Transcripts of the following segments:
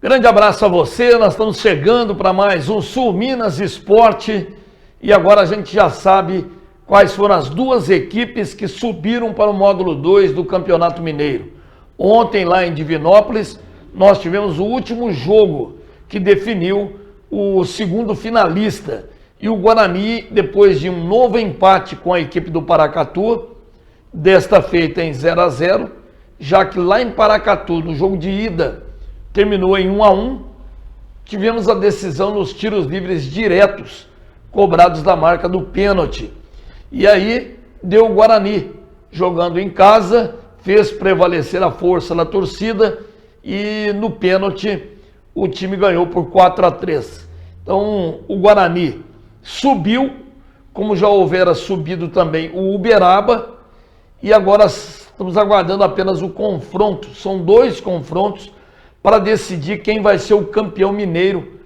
Grande abraço a você, nós estamos chegando para mais um Sul Minas Esporte e agora a gente já sabe quais foram as duas equipes que subiram para o módulo 2 do Campeonato Mineiro. Ontem lá em Divinópolis nós tivemos o último jogo que definiu o segundo finalista e o Guarani, depois de um novo empate com a equipe do Paracatu, desta feita em 0-0, já que lá em Paracatu, no jogo de ida, terminou em 1-1, tivemos a decisão nos tiros livres diretos, cobrados da marca do pênalti. E aí deu o Guarani, jogando em casa, fez prevalecer a força da torcida e no pênalti o time ganhou por 4-3. Então o Guarani subiu, como já houvera subido também o Uberaba, e agora estamos aguardando apenas o confronto. São dois confrontos para decidir quem vai ser o campeão mineiro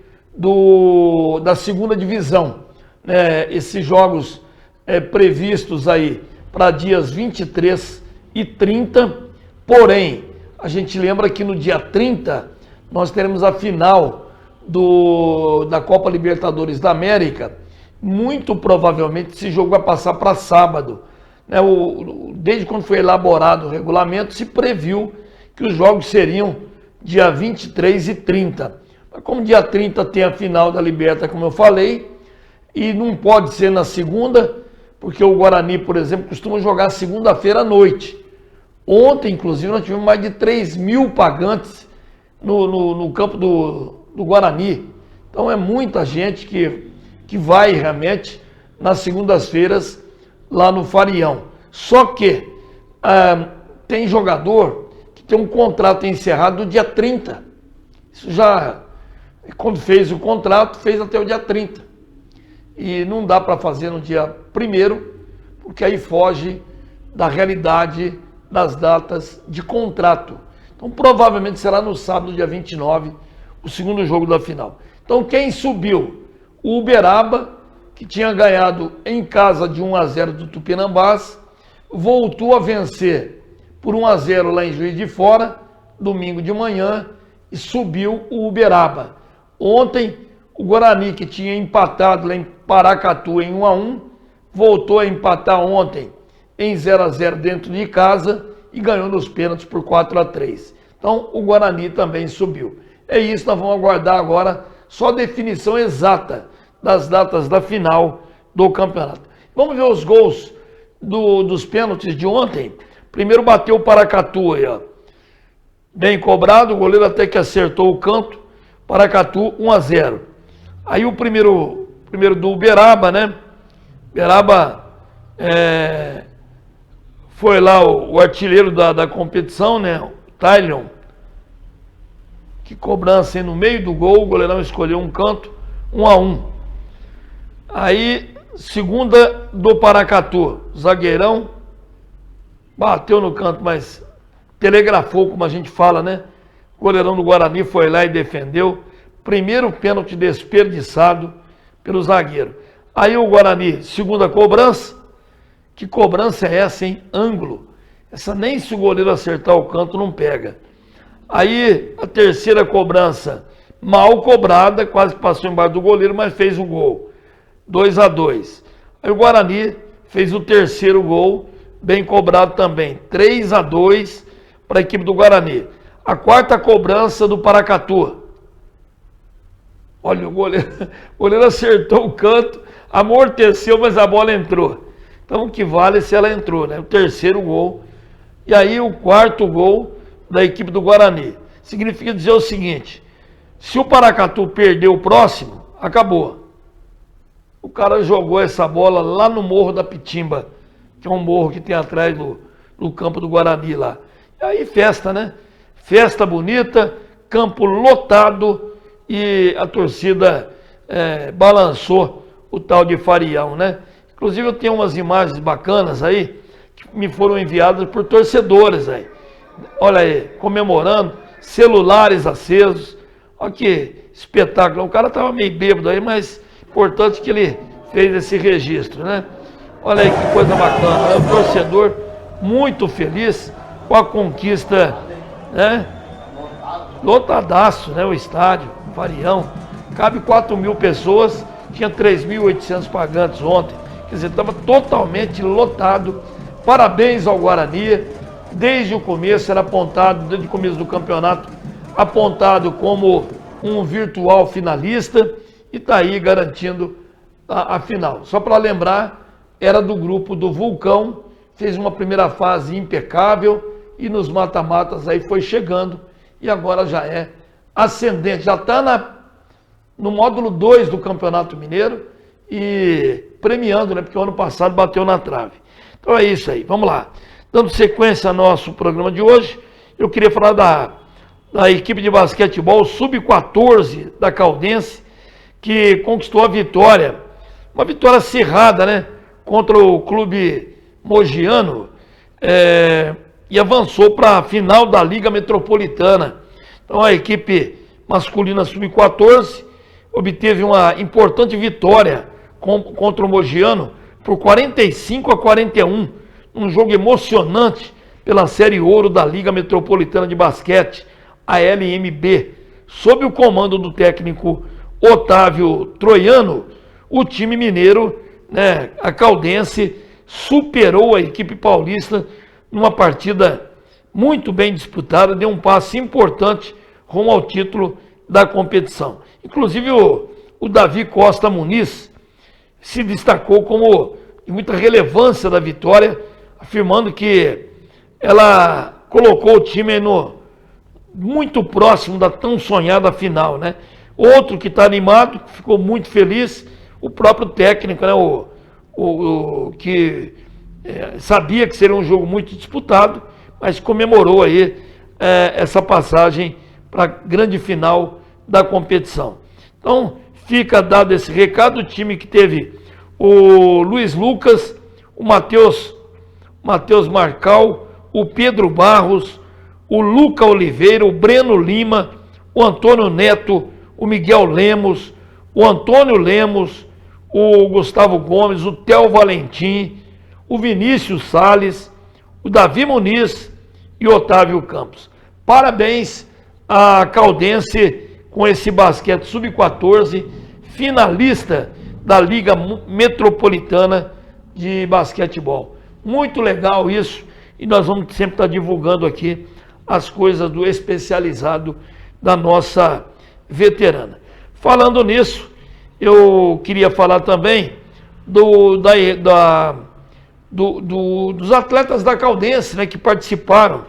da segunda divisão. Esses jogos previstos aí para dias 23 e 30, porém, a gente lembra que no dia 30 nós teremos a final da Copa Libertadores da América. Muito provavelmente esse jogo vai passar para sábado. Desde quando foi elaborado o regulamento, se previu que os jogos seriam dia 23 e 30. Mas como dia 30 tem a final da Liberta, como eu falei, e não pode ser na segunda, porque o Guarani, por exemplo, costuma jogar segunda-feira à noite. Ontem, inclusive, nós tivemos mais de 3.000 pagantes no campo do Guarani. Então é muita gente que vai realmente nas segundas-feiras lá no Farião. Só que tem jogador que tem um contrato encerrado no dia 30. Isso já, quando fez o contrato, fez até o dia 30. E não dá para fazer no dia 1º, porque aí foge da realidade das datas de contrato. Então provavelmente será no sábado, dia 29, o segundo jogo da final. Então quem subiu? O Uberaba, que tinha ganhado em casa de 1-0 do Tupinambás, voltou a vencer por 1-0 lá em Juiz de Fora, domingo de manhã, e subiu o Uberaba. Ontem, o Guarani, que tinha empatado lá em Paracatu em 1-1, voltou a empatar ontem em 0-0 dentro de casa e ganhou nos pênaltis por 4-3. Então, o Guarani também subiu. É isso, nós vamos aguardar agora só a definição exata das datas da final do campeonato. Vamos ver os gols dos pênaltis de ontem. Primeiro bateu o Paracatu aí, ó. Bem cobrado, o goleiro até que acertou o canto. Paracatu 1-0. Aí o primeiro do Uberaba, né? Uberaba foi lá o artilheiro da competição, né? O Tylion. Que cobrança aí no meio do gol, o goleirão escolheu um canto, 1-1. Aí, segunda do Paracatu, zagueirão, bateu no canto, mas telegrafou, como a gente fala, né? O goleirão do Guarani foi lá e defendeu. Primeiro pênalti desperdiçado pelo zagueiro. Aí o Guarani, segunda cobrança. Que cobrança é essa, hein? Ângulo. Essa nem se o goleiro acertar o canto não pega. Aí a terceira cobrança, mal cobrada, quase passou embaixo do goleiro, mas fez o gol. 2-2. Aí o Guarani fez o terceiro gol, bem cobrado também. 3-2 para a equipe do Guarani. A quarta cobrança do Paracatu. Olha, o goleiro acertou o canto, amorteceu, mas a bola entrou. Então o que vale se ela entrou, né? O terceiro gol. E aí o quarto gol da equipe do Guarani. Significa dizer o seguinte: se o Paracatu perder o próximo, acabou. O cara jogou essa bola lá no Morro da Pitimba, que é um morro que tem atrás do campo do Guarani lá. E aí festa, né? Festa bonita, campo lotado e a torcida balançou o tal de Farião, né? Inclusive eu tenho umas imagens bacanas aí que me foram enviadas por torcedores aí. Olha aí, comemorando, celulares acesos. Olha que espetáculo. O cara estava meio bêbado aí, mas importante que ele fez esse registro, né? Olha aí que coisa bacana. O torcedor muito feliz com a conquista, né? lotadaço, né? O estádio, Varião, cabe 4.000 pessoas, tinha 3.800 pagantes ontem, quer dizer, estava totalmente lotado. Parabéns ao Guarani, desde o começo era apontado, desde o começo do campeonato, apontado como um virtual finalista e está aí garantindo a final. Só para lembrar, era do grupo do Vulcão, fez uma primeira fase impecável e nos mata-matas aí foi chegando e agora já é ascendente, já está no módulo 2 do Campeonato Mineiro e premiando, né? Porque o ano passado bateu na trave. Então é isso aí, vamos lá. Dando sequência ao nosso programa de hoje, eu queria falar da equipe de basquetebol Sub-14 da Caldense, que conquistou a vitória, uma vitória acirrada, né? Contra o clube mogiano, e avançou para a final da Liga Metropolitana. Então a equipe masculina Sub-14 obteve uma importante vitória contra o mogiano por 45-41, um jogo emocionante pela Série Ouro da Liga Metropolitana de Basquete, a LMB. Sob o comando do técnico Otávio Troiano, o time mineiro, né, a Caldense, superou a equipe paulista numa partida muito bem disputada, deu um passo importante rumo ao título da competição. Inclusive o Davi Costa Muniz se destacou como de muita relevância da vitória, afirmando que ela colocou o time muito próximo da tão sonhada final, né? Outro que está animado, ficou muito feliz, o próprio técnico, né? Que sabia que seria um jogo muito disputado, mas comemorou aí essa passagem para a grande final da competição. Então, fica dado esse recado, o time que teve o Luiz Lucas, o Matheus Marcal, o Pedro Barros, o Luca Oliveira, o Breno Lima, o Antônio Neto, o Miguel Lemos, o Antônio Lemos, o Gustavo Gomes, o Theo Valentim, o Vinícius Salles, o Davi Muniz e o Otávio Campos. Parabéns à Caldense com esse basquete sub-14, finalista da Liga Metropolitana de Basquetebol. Muito legal isso, e nós vamos sempre estar divulgando aqui as coisas do especializado da nossa veterana. Falando nisso, eu queria falar também dos atletas da Caldense, né, que participaram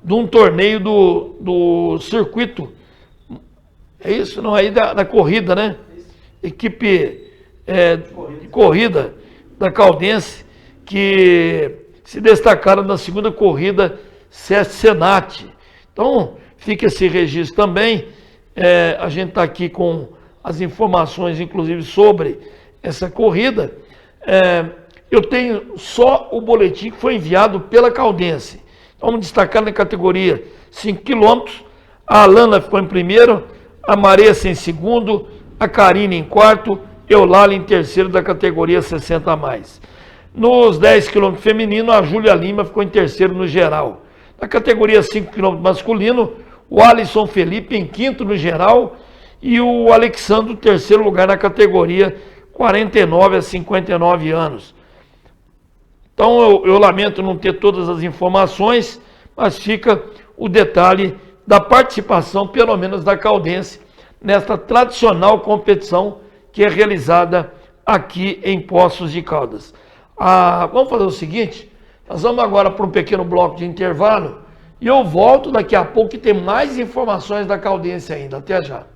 de um torneio do circuito, é isso? Não, aí da corrida, né? Equipe de corrida da Caldense, que se destacaram na segunda corrida SESC-Senat. Então, fica esse registro também. A gente está aqui com as informações, inclusive, sobre essa corrida. Eu tenho só o boletim que foi enviado pela Caldense. Então, vamos destacar na categoria 5 km. A Alana ficou em primeiro, a Maressa em segundo, a Karine em quarto, Eulala em terceiro da categoria 60 a mais. Nos 10 km feminino, a Júlia Lima ficou em terceiro no geral. Na categoria 5 km masculino, o Alisson Felipe em quinto no geral e o Alexandre terceiro lugar na categoria 49 a 59 anos. Então eu lamento não ter todas as informações, mas fica o detalhe da participação, pelo menos da Caldense, nesta tradicional competição que é realizada aqui em Poços de Caldas. Vamos fazer o seguinte, nós vamos agora para um pequeno bloco de intervalo e eu volto daqui a pouco que tem mais informações da Caldense ainda. Até já.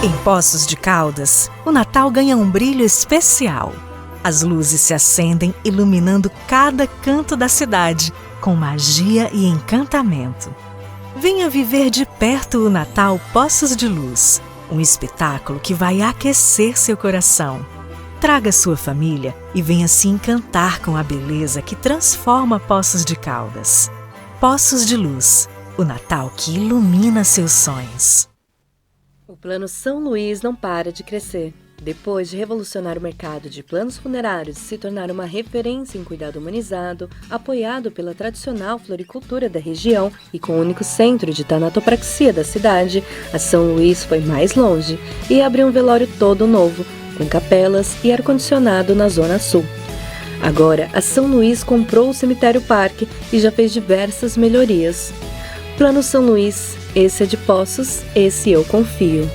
Em Poços de Caldas, o Natal ganha um brilho especial. As luzes se acendem, iluminando cada canto da cidade, com magia e encantamento. Venha viver de perto o Natal Poços de Luz, um espetáculo que vai aquecer seu coração. Traga sua família e venha se encantar com a beleza que transforma Poços de Caldas. Poços de Luz, o Natal que ilumina seus sonhos. O Plano São Luís não para de crescer. Depois de revolucionar o mercado de planos funerários e se tornar uma referência em cuidado humanizado, apoiado pela tradicional floricultura da região e com o único centro de tanatopraxia da cidade, a São Luís foi mais longe e abriu um velório todo novo, com capelas e ar-condicionado na Zona Sul. Agora, a São Luís comprou o Cemitério Parque e já fez diversas melhorias. Plano São Luís, esse é de Poços, esse eu confio.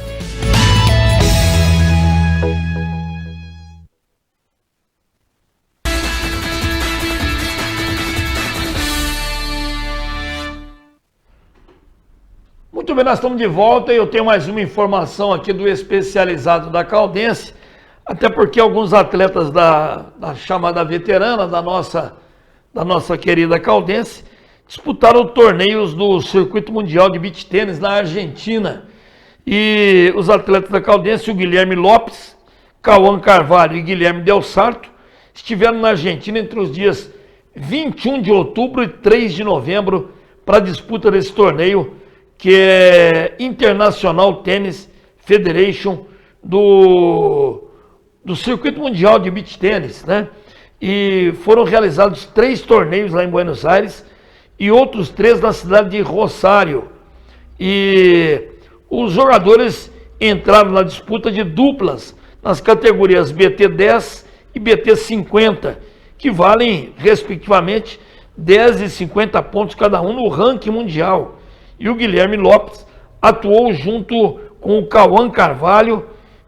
Muito bem, nós estamos de volta e eu tenho mais uma informação aqui do especializado da Caldense, até porque alguns atletas da chamada veterana da nossa querida Caldense disputaram torneios do Circuito Mundial de Beach Tênis na Argentina. E os atletas da Caldense, o Guilherme Lopes, Cauã Carvalho e Guilherme Del Sarto, estiveram na Argentina entre os dias 21 de outubro e 3 de novembro para a disputa desse torneio, que é International Tennis Federation do Circuito Mundial de Beach Tênis, né? E foram realizados 3 torneios lá em Buenos Aires e outros 3 na cidade de Rosário. E os jogadores entraram na disputa de duplas nas categorias BT10 e BT50, que valem, respectivamente, 10 e 50 pontos cada um no ranking mundial. E o Guilherme Lopes atuou junto com o Cauã Carvalho,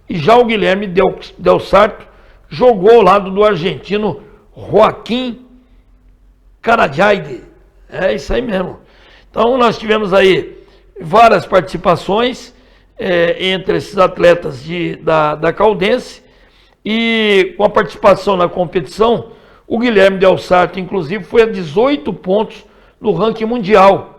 e já o Guilherme Del Sarto jogou ao lado do argentino Joaquim Carajaide. É isso aí mesmo. Então nós tivemos aí várias participações entre esses atletas da Caldense, e com a participação na competição, o Guilherme Del Sarto, inclusive, foi a 18 pontos no ranking mundial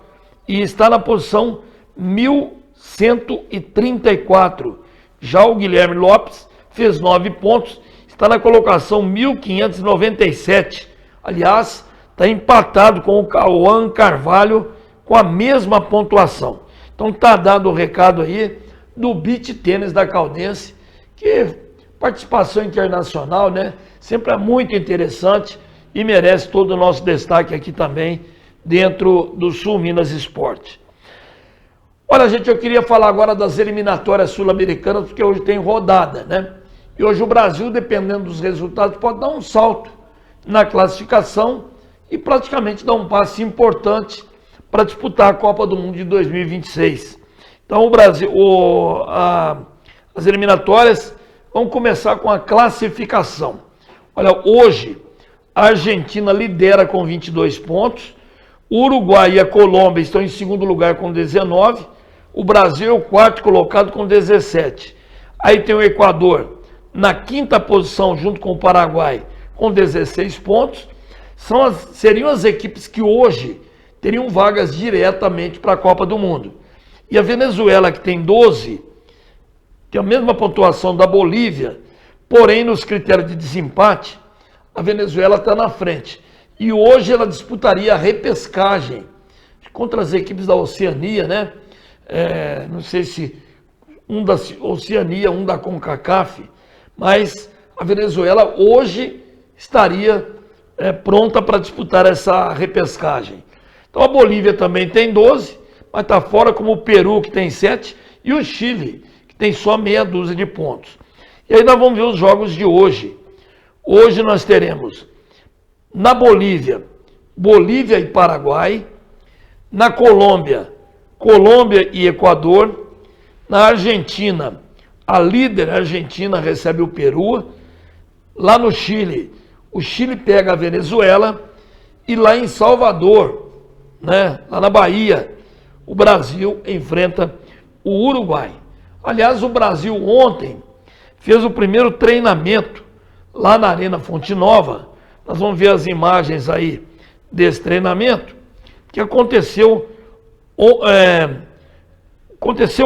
e está na posição 1134. Já o Guilherme Lopes fez 9 pontos, está na colocação 1597. Aliás, está empatado com o Cauã Carvalho com a mesma pontuação. Então está dado o recado aí do beach tênis da Caldense, que participação internacional, né? Sempre é muito interessante e merece todo o nosso destaque aqui também dentro do Sul Minas Esporte. Olha, gente, eu queria falar agora das eliminatórias sul-americanas, porque hoje tem rodada, né? E hoje o Brasil, dependendo dos resultados, pode dar um salto na classificação e praticamente dar um passe importante para disputar a Copa do Mundo de 2026. Então o Brasil, as eliminatórias vão começar com a classificação. Olha, hoje a Argentina lidera com 22 pontos, o Uruguai e a Colômbia estão em segundo lugar com 19, o Brasil é o quarto colocado com 17. Aí tem o Equador na quinta posição junto com o Paraguai com 16 pontos. Seriam as equipes que hoje teriam vagas diretamente para a Copa do Mundo. E a Venezuela, que tem 12, tem a mesma pontuação da Bolívia, porém nos critérios de desempate, a Venezuela está na frente. E hoje ela disputaria a repescagem contra as equipes da Oceania, né? Não sei se um da Oceania, um da CONCACAF, mas a Venezuela hoje estaria pronta para disputar essa repescagem. Então a Bolívia também tem 12, mas está fora, como o Peru, que tem 7, e o Chile, que tem só meia dúzia de pontos. E aí nós vamos ver os jogos de hoje. Hoje nós teremos na Bolívia, Bolívia e Paraguai. Na Colômbia, Colômbia e Equador. Na Argentina, a líder Argentina recebe o Peru. Lá no Chile, o Chile pega a Venezuela. E lá em Salvador, né, lá na Bahia, o Brasil enfrenta o Uruguai. Aliás, o Brasil ontem fez o primeiro treinamento lá na Arena Fonte Nova. Nós vamos ver as imagens aí desse treinamento que aconteceu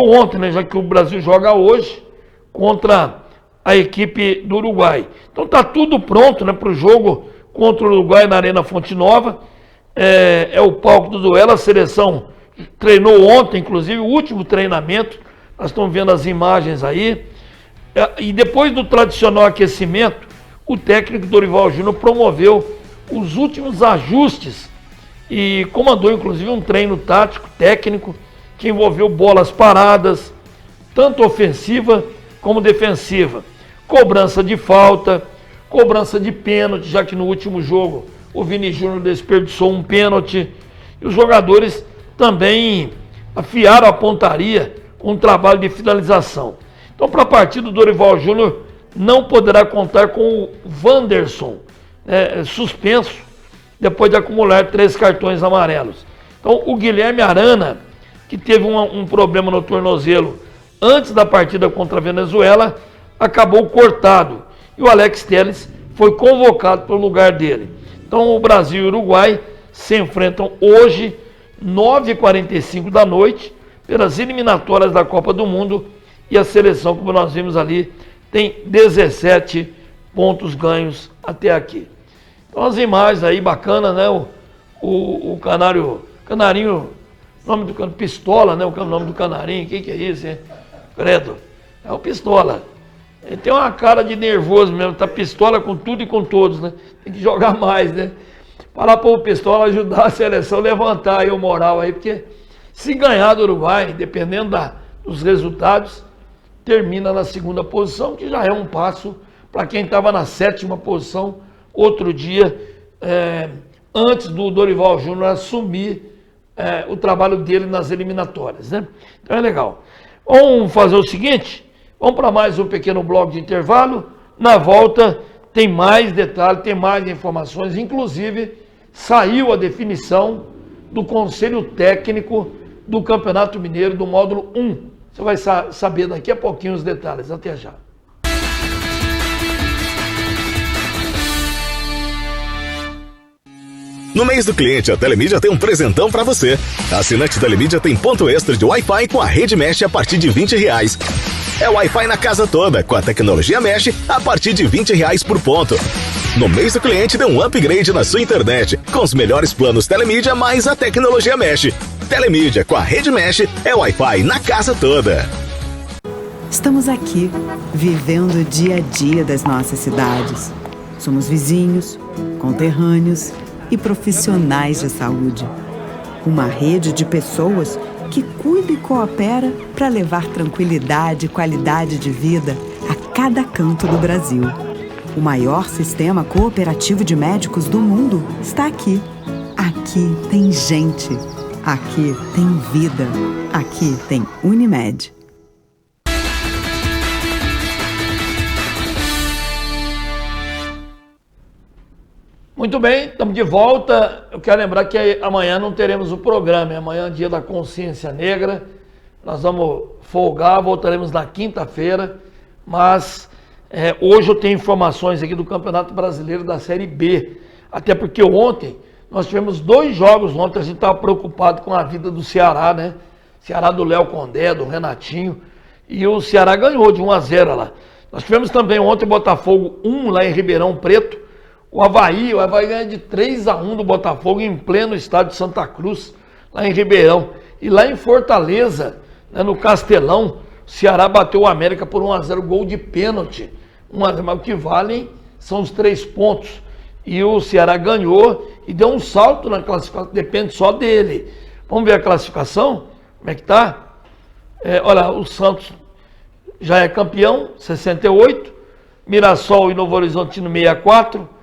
ontem, né, já que o Brasil joga hoje contra a equipe do Uruguai. Então está tudo pronto, né, para o jogo contra o Uruguai na Arena Fonte Nova. É o palco do duelo. A seleção treinou ontem, inclusive, o último treinamento. Nós estamos vendo as imagens aí. E depois do tradicional aquecimento, o técnico Dorival Júnior promoveu os últimos ajustes e comandou inclusive um treino tático técnico que envolveu bolas paradas, tanto ofensiva como defensiva, cobrança de falta, cobrança de pênalti, já que no último jogo o Vini Júnior desperdiçou um pênalti, e os jogadores também afiaram a pontaria com um trabalho de finalização. Então, para a partida, o Dorival Júnior não poderá contar com o Wanderson, suspenso, depois de acumular 3 cartões amarelos. Então, o Guilherme Arana, que teve um problema no tornozelo antes da partida contra a Venezuela, acabou cortado. E o Alex Telles foi convocado para o lugar dele. Então, o Brasil e o Uruguai se enfrentam hoje, 9h45 da noite, pelas eliminatórias da Copa do Mundo. E a seleção, como nós vimos ali, tem 17 pontos ganhos até aqui. Então, as imagens aí, bacana, né? O canarinho, nome do canarinho, Pistola, né? O nome do canarinho, que é isso, hein? Credo, é o Pistola. Ele tem uma cara de nervoso mesmo, tá pistola com tudo e com todos, né? Tem que jogar mais, né? Para o Pistola ajudar a seleção a levantar aí o moral aí, porque se ganhar do Uruguai, dependendo dos resultados, termina na 2ª posição, que já é um passo para quem estava na 7ª posição outro dia, antes do Dorival Júnior assumir o trabalho dele nas eliminatórias, né? Então é legal. Vamos fazer o seguinte, vamos para mais um pequeno bloco de intervalo. Na volta tem mais detalhes, tem mais informações, inclusive saiu a definição do Conselho Técnico do Campeonato Mineiro do módulo 1. Você vai saber daqui a pouquinho os detalhes. Até já. No mês do cliente, a Telemídia tem um presentão pra você. Assinante Telemídia tem ponto extra de Wi-Fi com a rede Mesh a partir de R$20. É Wi-Fi na casa toda, com a tecnologia Mesh a partir de R$20 por ponto. No mês do cliente, dê um upgrade na sua internet, com os melhores planos Telemídia mais a tecnologia Mesh. Telemídia com a rede Mesh é Wi-Fi na casa toda. Estamos aqui, vivendo o dia a dia das nossas cidades. Somos vizinhos, conterrâneos e profissionais de saúde. Uma rede de pessoas que cuida e coopera para levar tranquilidade e qualidade de vida a cada canto do Brasil. O maior sistema cooperativo de médicos do mundo está aqui. Aqui tem gente. Aqui tem vida. Aqui tem Unimed. Muito bem, estamos de volta. Eu quero lembrar que amanhã não teremos o programa. Amanhã é dia da consciência negra. Nós vamos folgar, voltaremos na quinta-feira. Mas hoje eu tenho informações aqui do Campeonato Brasileiro da Série B. Até porque ontem nós tivemos 2 jogos. Ontem a gente estava preocupado com a vida do Ceará, né? Ceará do Léo Condé, do Renatinho. E o Ceará ganhou de 1-0 lá. Nós tivemos também ontem Botafogo 1 lá em Ribeirão Preto. O Avaí ganha de 3-1 do Botafogo em pleno estádio de Santa Cruz, lá em Ribeirão. E lá em Fortaleza, né, no Castelão, o Ceará bateu o América por 1-0, gol de pênalti. Mas o que valem são os 3 pontos. E o Ceará ganhou e deu um salto na classificação, depende só dele. Vamos ver a classificação? Como é que tá? Olha, o Santos já é campeão, 68. Mirassol e Novo Horizontino, 64.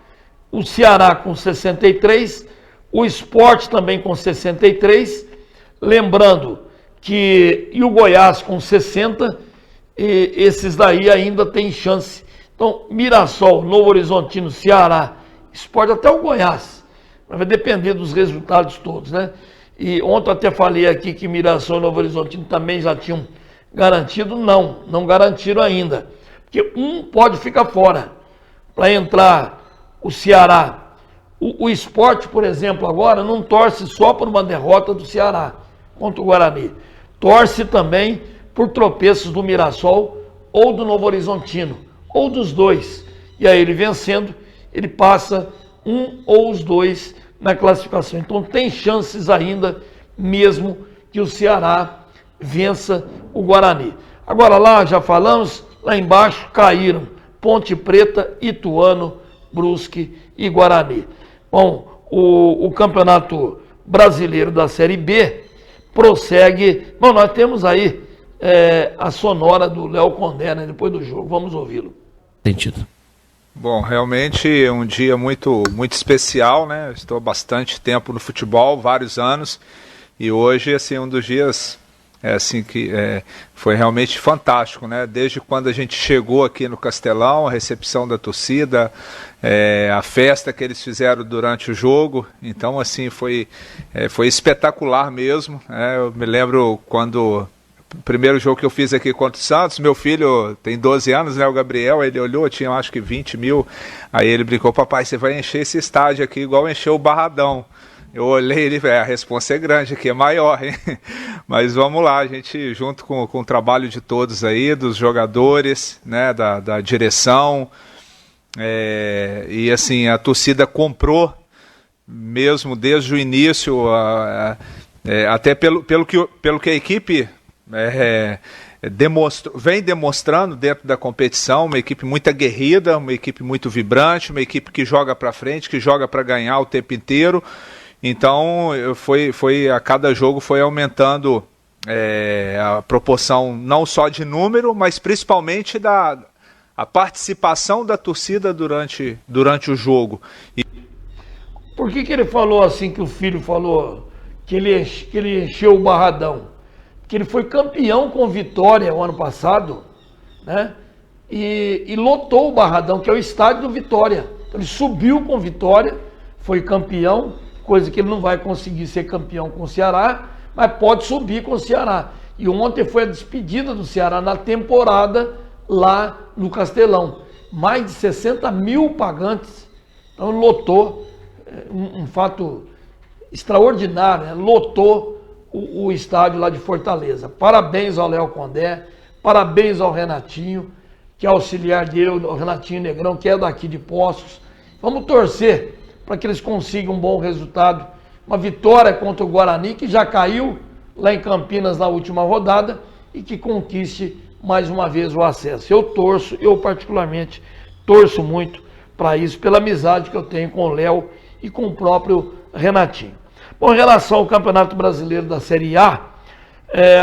O Ceará com 63, o Sport também com 63, lembrando que e o Goiás com 60, e esses daí ainda tem chance. Então, Mirassol, Novo Horizontino, Ceará, Sport, até o Goiás, vai depender dos resultados todos, né? E ontem eu até falei aqui que Mirassol e Novo Horizontino também já tinham garantido, não garantiram ainda, porque um pode ficar fora, para entrar o Ceará. O Sport, por exemplo, agora não torce só por uma derrota do Ceará contra o Guarani. Torce também por tropeços do Mirassol ou do Novo Horizontino, ou dos dois. E aí ele vencendo, ele passa um ou os dois na classificação. Então tem chances ainda, mesmo que o Ceará vença o Guarani. Agora lá, já falamos, Lá embaixo caíram Ponte Preta, Ituano, Brusque e Guarani. Bom, o Campeonato Brasileiro da Série B prossegue. Bom, nós temos aí a sonora do Léo Condé, né, depois do jogo. Vamos ouvi-lo. Sentido. Bom, realmente um dia muito, muito especial, né? Estou há bastante tempo no futebol, vários anos, e hoje, assim, um dos dias foi realmente fantástico, né? Desde quando a gente chegou aqui no Castelão, a recepção da torcida, a festa que eles fizeram durante o jogo, então, assim, foi espetacular mesmo, né? Eu me lembro quando o primeiro jogo que eu fiz aqui contra o Santos, meu filho tem 12 anos, né, o Gabriel, ele olhou, tinha acho que 20 mil, aí ele brincou, papai, você vai encher esse estádio aqui igual encheu o Barradão. Eu olhei, ele, a responsa é grande aqui, é maior, hein? Mas vamos lá, a gente, junto com o trabalho de todos aí, dos jogadores, né, da direção, e assim, a torcida comprou mesmo desde o início, até pelo que a equipe vem demonstrando dentro da competição, uma equipe muito aguerrida, uma equipe muito vibrante, uma equipe que joga para frente, que joga para ganhar o tempo inteiro. Então a cada jogo foi aumentando a proporção não só de número, mas principalmente a participação da torcida durante o jogo. Por que ele falou assim, que o filho falou que ele encheu o Barradão? Que ele foi campeão com Vitória o ano passado, né? E lotou o Barradão, que é o estádio do Vitória. Então, ele subiu com Vitória, foi campeão, coisa que ele não vai conseguir ser campeão com o Ceará, mas pode subir com o Ceará. E ontem foi a despedida do Ceará na temporada lá no Castelão. Mais de 60 mil pagantes. Então lotou, um fato extraordinário, né? Lotou o estádio lá de Fortaleza. Parabéns ao Léo Condé, parabéns ao Renatinho, que é auxiliar dele, o Renatinho Negrão, que é daqui de Poços. Vamos torcer para que eles consigam um bom resultado. Uma vitória contra o Guarani, que já caiu lá em Campinas na última rodada, e que conquiste mais uma vez o acesso. Eu particularmente torço muito para isso, pela amizade que eu tenho com o Léo e com o próprio Renatinho. Bom, em relação ao Campeonato Brasileiro da Série A,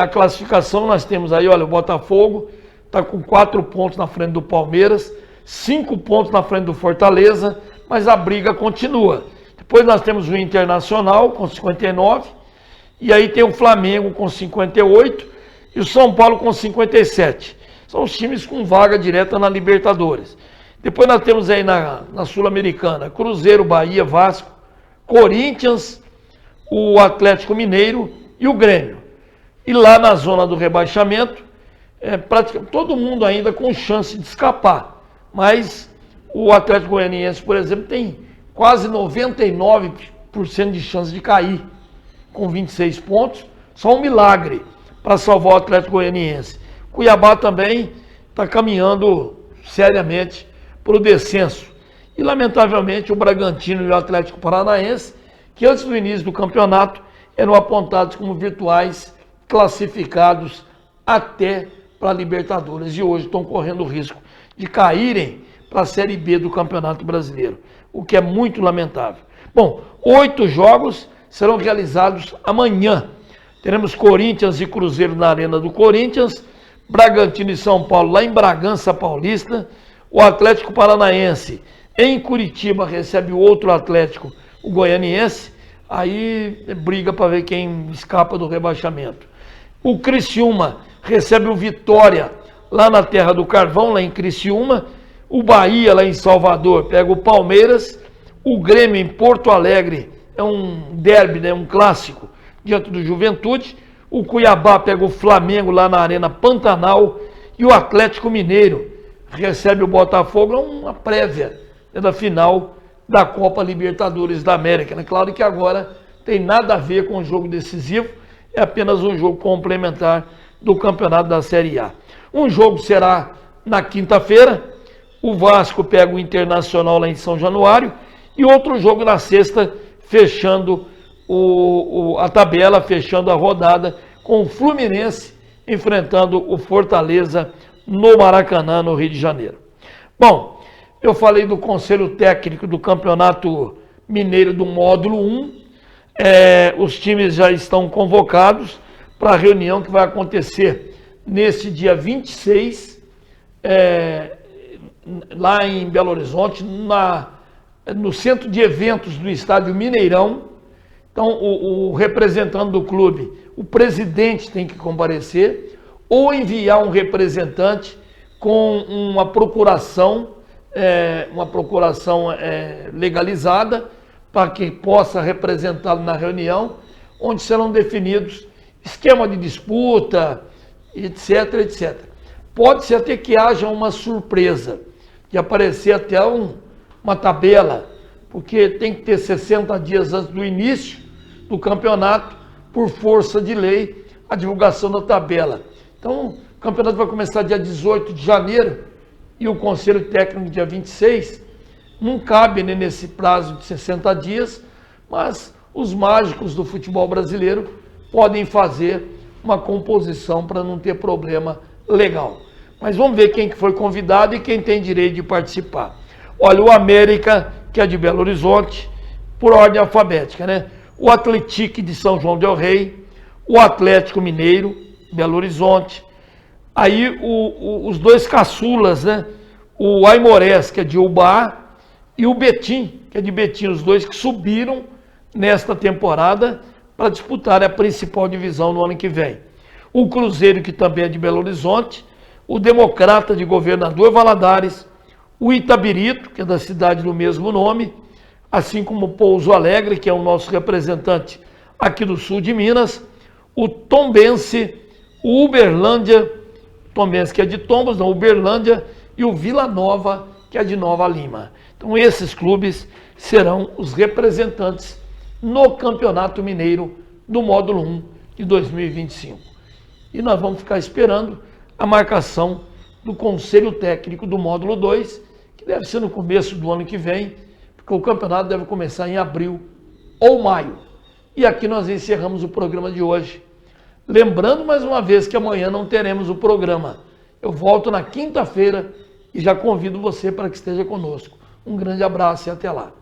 a classificação nós temos aí, olha, o Botafogo está com 4 pontos na frente do Palmeiras, 5 pontos na frente do Fortaleza, mas a briga continua. Depois nós temos o Internacional com 59, e aí tem o Flamengo com 58 e o São Paulo com 57. São os times com vaga direta na Libertadores. Depois nós temos aí na Sul-Americana, Cruzeiro, Bahia, Vasco, Corinthians, o Atlético Mineiro e o Grêmio. E lá na zona do rebaixamento, praticamente todo mundo ainda com chance de escapar. Mas o Atlético Goianiense, por exemplo, tem quase 99% de chance de cair, com 26 pontos. Só um milagre para salvar o Atlético Goianiense. Cuiabá também está caminhando seriamente para o descenso. E, lamentavelmente, o Bragantino e o Atlético Paranaense, que antes do início do campeonato eram apontados como virtuais classificados até para a Libertadores, e hoje estão correndo o risco de caírem para a Série B do Campeonato Brasileiro, o que é muito lamentável. Bom, 8 jogos serão realizados amanhã. Teremos Corinthians e Cruzeiro na Arena do Corinthians, Bragantino e São Paulo lá em Bragança Paulista, o Atlético Paranaense em Curitiba recebe o outro Atlético, o Goianiense, aí briga para ver quem escapa do rebaixamento. O Criciúma recebe o Vitória lá na Terra do Carvão, lá em Criciúma, o Bahia lá em Salvador pega o Palmeiras, o Grêmio em Porto Alegre é um derby, né, um clássico, diante do Juventude, o Cuiabá pega o Flamengo lá na Arena Pantanal e o Atlético Mineiro recebe o Botafogo, é uma prévia, né, da final da Copa Libertadores da América. É claro que agora tem nada a ver com o jogo decisivo, é apenas um jogo complementar do campeonato da Série A. Um jogo será na quinta-feira, o Vasco pega o Internacional lá em São Januário, e outro jogo na sexta, fechando a tabela, fechando a rodada, com o Fluminense enfrentando o Fortaleza no Maracanã, no Rio de Janeiro. Bom, eu falei do Conselho Técnico do Campeonato Mineiro do Módulo 1. Os times já estão convocados para a reunião que vai acontecer neste dia 26, lá em Belo Horizonte, no centro de eventos do estádio Mineirão. Então, o representante do clube, o presidente tem que comparecer, ou enviar um representante com uma procuração legalizada, para que possa representá-lo na reunião, onde serão definidos esquema de disputa, etc, etc. Pode ser até que haja uma surpresa, de aparecer até uma tabela, porque tem que ter 60 dias antes do início do campeonato, por força de lei, a divulgação da tabela. Então, o campeonato vai começar dia 18 de janeiro e o Conselho Técnico dia 26. Não cabe nesse prazo de 60 dias, mas os mágicos do futebol brasileiro podem fazer uma composição para não ter problema legal. Mas vamos ver quem que foi convidado e quem tem direito de participar. Olha, o América, que é de Belo Horizonte, por ordem alfabética, né? O Atlético de São João del Rei, o Atlético Mineiro, Belo Horizonte. Aí os dois caçulas, né? O Aimorés, que é de Ubá, e o Betim, que é de Betim, os dois que subiram nesta temporada para disputar a principal divisão no ano que vem. O Cruzeiro, que também é de Belo Horizonte, o Democrata de Governador Valadares, o Itabirito, que é da cidade do mesmo nome, assim como o Pouso Alegre, que é o nosso representante aqui do sul de Minas, o Tombense, o Uberlândia, Tombense que é de Tombos, não, Uberlândia, e o Vila Nova, que é de Nova Lima. Então esses clubes serão os representantes no Campeonato Mineiro do Módulo 1 de 2025. E nós vamos ficar esperando a marcação do Conselho Técnico do Módulo 2, que deve ser no começo do ano que vem, porque o campeonato deve começar em abril ou maio. E aqui nós encerramos o programa de hoje. Lembrando mais uma vez que amanhã não teremos o programa. Eu volto na quinta-feira e já convido você para que esteja conosco. Um grande abraço e até lá.